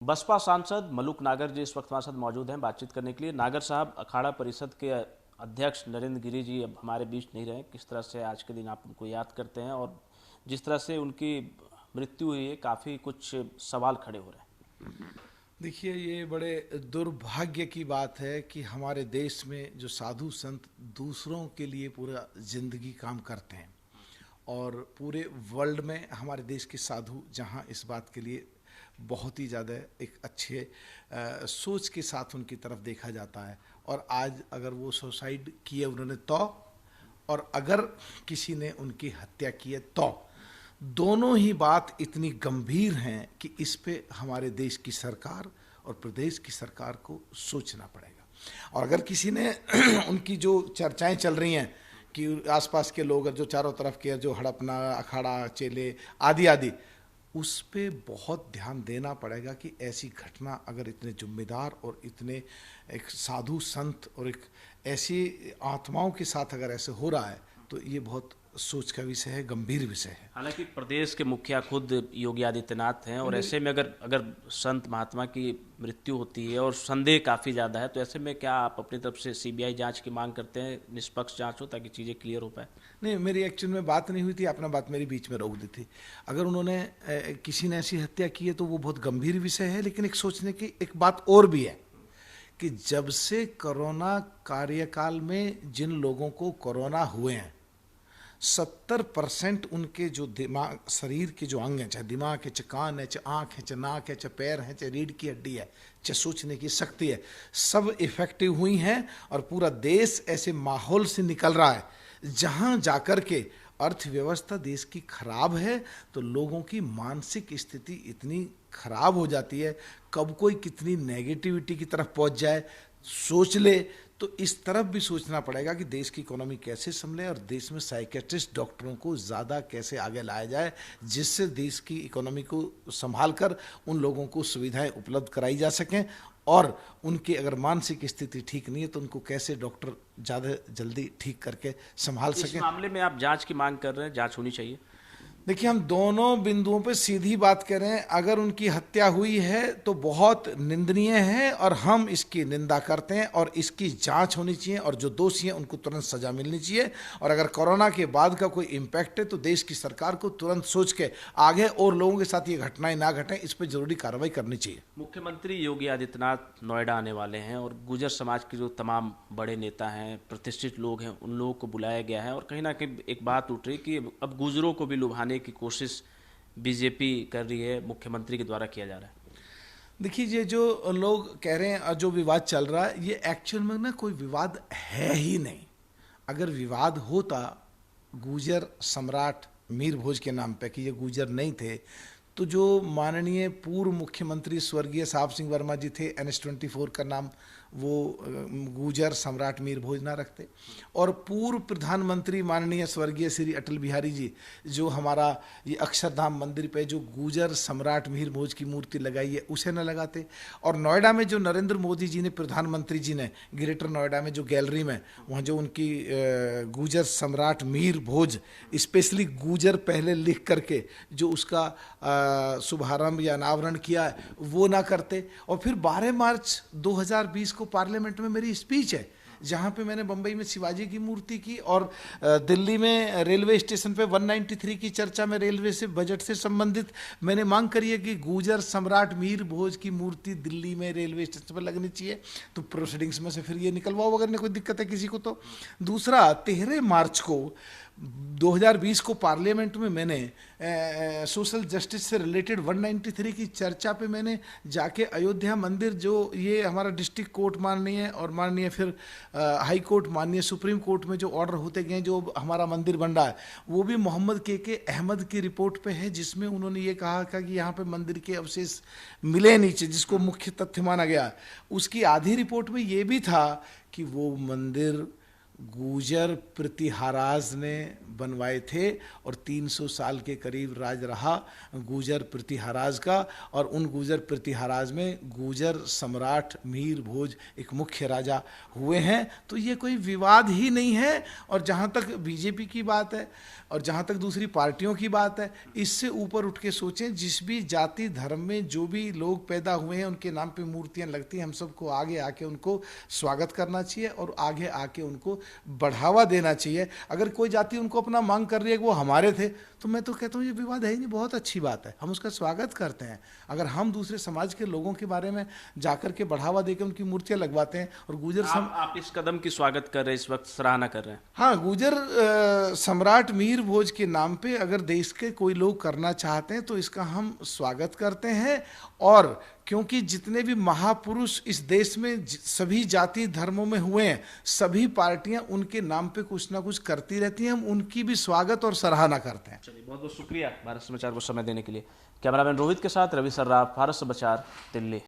बसपा सांसद मलूक नागर जी इस वक्त हमारे साथ मौजूद हैं बातचीत करने के लिए। नागर साहब, अखाड़ा परिषद के अध्यक्ष नरेंद्र गिरि जी अब हमारे बीच नहीं रहे, किस तरह से आज के दिन आप उनको याद करते हैं और जिस तरह से उनकी मृत्यु हुई है काफ़ी कुछ सवाल खड़े हो रहे हैं। देखिए, ये बड़े दुर्भाग्य की बात है कि हमारे देश में जो साधु संत दूसरों के लिए पूरा जिंदगी काम करते हैं और पूरे वर्ल्ड में हमारे देश के साधु जहां इस बात के लिए बहुत ही ज़्यादा एक अच्छे सोच के साथ उनकी तरफ देखा जाता है, और आज अगर वो सुसाइड किए उन्होंने तो, और अगर किसी ने उनकी हत्या की है तो, दोनों ही बात इतनी गंभीर हैं कि इस पे हमारे देश की सरकार और प्रदेश की सरकार को सोचना पड़ेगा। और अगर किसी ने उनकी जो चर्चाएं चल रही हैं कि आसपास के लोग जो चारों तरफ के जो हड़पना, अखाड़ा, चेले आदि आदि, उस पे बहुत ध्यान देना पड़ेगा कि ऐसी घटना अगर इतने जिम्मेदार और इतने एक साधु संत और एक ऐसी आत्माओं के साथ अगर ऐसे हो रहा है तो ये बहुत सोच का विषय है, गंभीर विषय है। हालांकि प्रदेश के मुखिया खुद योगी आदित्यनाथ हैं और ऐसे में अगर अगर संत महात्मा की मृत्यु होती है और संदेह काफ़ी ज़्यादा है, तो ऐसे में क्या आप अपनी तरफ से सीबीआई जांच की मांग करते हैं, निष्पक्ष जांच हो ताकि चीज़ें क्लियर हो पाए? नहीं, मेरी एक्चुअल में बात नहीं हुई थी, आपने बात मेरी बीच में रोक दी थी। अगर उन्होंने किसी ने ऐसी हत्या की है तो वो बहुत गंभीर विषय है, लेकिन एक सोचने की एक बात और भी है कि जब से कोरोना कार्यकाल में जिन लोगों को कोरोना हुए हैं 70% उनके जो दिमाग, शरीर के जो अंग हैं, चाहे दिमाग है, चाहे कान है, चाहे आँख है, चाहे नाक है, चाहे पैर है, चाहे रीढ़ की हड्डी है, चाहे सोचने की शक्ति है, सब इफेक्टिव हुई हैं। और पूरा देश ऐसे माहौल से निकल रहा है जहां जाकर के अर्थव्यवस्था देश की खराब है, तो लोगों की मानसिक स्थिति इतनी खराब हो जाती है, कब कोई कितनी नेगेटिविटी की तरफ पहुंच जाए सोच ले। तो इस तरफ भी सोचना पड़ेगा कि देश की इकोनॉमी कैसे संभले और देश में साइकेट्रिस्ट डॉक्टरों को ज़्यादा कैसे आगे लाया जाए, जिससे देश की इकोनॉमी को संभाल कर उन लोगों को सुविधाएं उपलब्ध कराई जा सकें, और उनकी अगर मानसिक स्थिति ठीक नहीं है तो उनको कैसे डॉक्टर ज़्यादा जल्दी ठीक करके संभाल इस सकें। मामले में आप जांच की मांग कर रहे हैं, जांच होनी चाहिए। देखिए, हम दोनों बिंदुओं पे सीधी बात करें, अगर उनकी हत्या हुई है तो बहुत निंदनीय है और हम इसकी निंदा करते हैं और इसकी जांच होनी चाहिए और जो दोषी हैं उनको तुरंत सजा मिलनी चाहिए। और अगर कोरोना के बाद का कोई इम्पैक्ट है तो देश की सरकार को तुरंत सोच के आगे और लोगों के साथ ये घटनाएं ना घटें, इस पर जरूरी कार्रवाई करनी चाहिए। मुख्यमंत्री योगी आदित्यनाथ नोएडा आने वाले हैं और गुर्जर समाज के जो तमाम बड़े नेता हैं, प्रतिष्ठित लोग हैं, उन लोगों को बुलाया गया है और कहीं ना कहीं एक बात उठ रही कि अब गुर्जरों को भी लुभाने की कोशिश बीजेपी कर रही है, मुख्यमंत्री के द्वारा किया जा रहा है। देखिए, ये जो लोग कह रहे हैं और जो विवाद चल रहा है, ये एक्चुअल में ना कोई विवाद है ही नहीं। अगर विवाद होता गुर्जर सम्राट मीर भोज के नाम पे कि ये गुर्जर नहीं थे, तो जो माननीय पूर्व मुख्यमंत्री स्वर्गीय साहब सिंह वर्मा जी थे, NS-24 का नाम वो गुर्जर सम्राट मीर भोज ना रखते, और पूर्व प्रधानमंत्री माननीय स्वर्गीय श्री अटल बिहारी जी जो हमारा ये अक्षरधाम मंदिर पे जो गुर्जर सम्राट मीर भोज की मूर्ति लगाई है उसे न लगाते, और नोएडा में जो नरेंद्र मोदी जी ने, प्रधानमंत्री जी ने, ग्रेटर नोएडा में जो गैलरी में वहाँ जो उनकी गुर्जर सम्राट मीर भोज स्पेशली गुर्जर पहले लिख करके जो उसका शुभारंभ या अनावरण किया है वो ना करते। और फिर 12 मार्च 2020 को पार्लियामेंट में मेरी स्पीच है जहाँ पे मैंने बम्बई में शिवाजी की मूर्ति की और दिल्ली में रेलवे स्टेशन पे 193 की चर्चा में रेलवे से बजट से संबंधित मैंने मांग करी है कि गुर्जर सम्राट मीर भोज की मूर्ति दिल्ली में रेलवे स्टेशन पर लगनी चाहिए। तो प्रोसीडिंग्स में से फिर ये निकलवाओ अगर कोई दिक्कत है किसी को तो। दूसरा, 13 मार्च को 2020 को पार्लियामेंट में मैंने सोशल जस्टिस से रिलेटेड 193 की चर्चा पे मैंने जाके अयोध्या मंदिर जो ये हमारा डिस्ट्रिक्ट कोर्ट माननीय और माननीय फिर हाई कोर्ट माननीय सुप्रीम कोर्ट में जो ऑर्डर होते गए जो हमारा मंदिर बन रहा है वो भी मोहम्मद के अहमद की रिपोर्ट पे है, जिसमें उन्होंने ये कहा कि यहाँ पे मंदिर के अवशेष मिले नीचे, जिसको मुख्य तथ्य माना गया। उसकी आधी रिपोर्ट में ये भी था कि वो मंदिर गुर्जर प्रतिहाराज ने बनवाए थे और 300 साल के करीब राज रहा गुर्जर प्रतिहाराज का। और उन गुर्जर प्रतिहाराज में गुर्जर सम्राट मीर भोज एक मुख्य राजा हुए हैं। तो ये कोई विवाद ही नहीं है। और जहाँ तक बीजेपी की बात है और जहाँ तक दूसरी पार्टियों की बात है, इससे ऊपर उठ के सोचें। जिस भी जाति धर्म में जो भी लोग पैदा हुए हैं उनके नाम पे मूर्तियाँ लगती हैं, हम सबको आगे आके उनको स्वागत करना चाहिए और आगे आके उनको बढ़ावा देना चाहिए। अगर कोई जाति उनको अपना मांग कर रही है कि वो हमारे थे, तो मैं तो कहता हूँ ये विवाद है ही नहीं, बहुत अच्छी बात है, हम उसका स्वागत करते हैं। अगर हम दूसरे समाज के लोगों के बारे में जाकर के बढ़ावा देकर उनकी मूर्तियाँ लगवाते हैं और गुर्जर आप इस कदम की स्वागत कर रहे हैं, इस वक्त सराहना कर रहे हैं? हाँ, गुर्जर सम्राट मीर भोज के नाम पे अगर देश के कोई लोग करना चाहते हैं तो इसका हम स्वागत करते हैं। और क्योंकि जितने भी महापुरुष इस देश में सभी जाति धर्मों में हुए हैं, सभी पार्टियां उनके नाम पे कुछ ना कुछ करती रहती हैं, हम उनकी भी स्वागत और सराहना करते हैं। चलिए, बहुत बहुत शुक्रिया भारत समाचार को समय देने के लिए। कैमरामैन रोहित के साथ रवि सर्राफ, भारत समाचार, दिल्ली।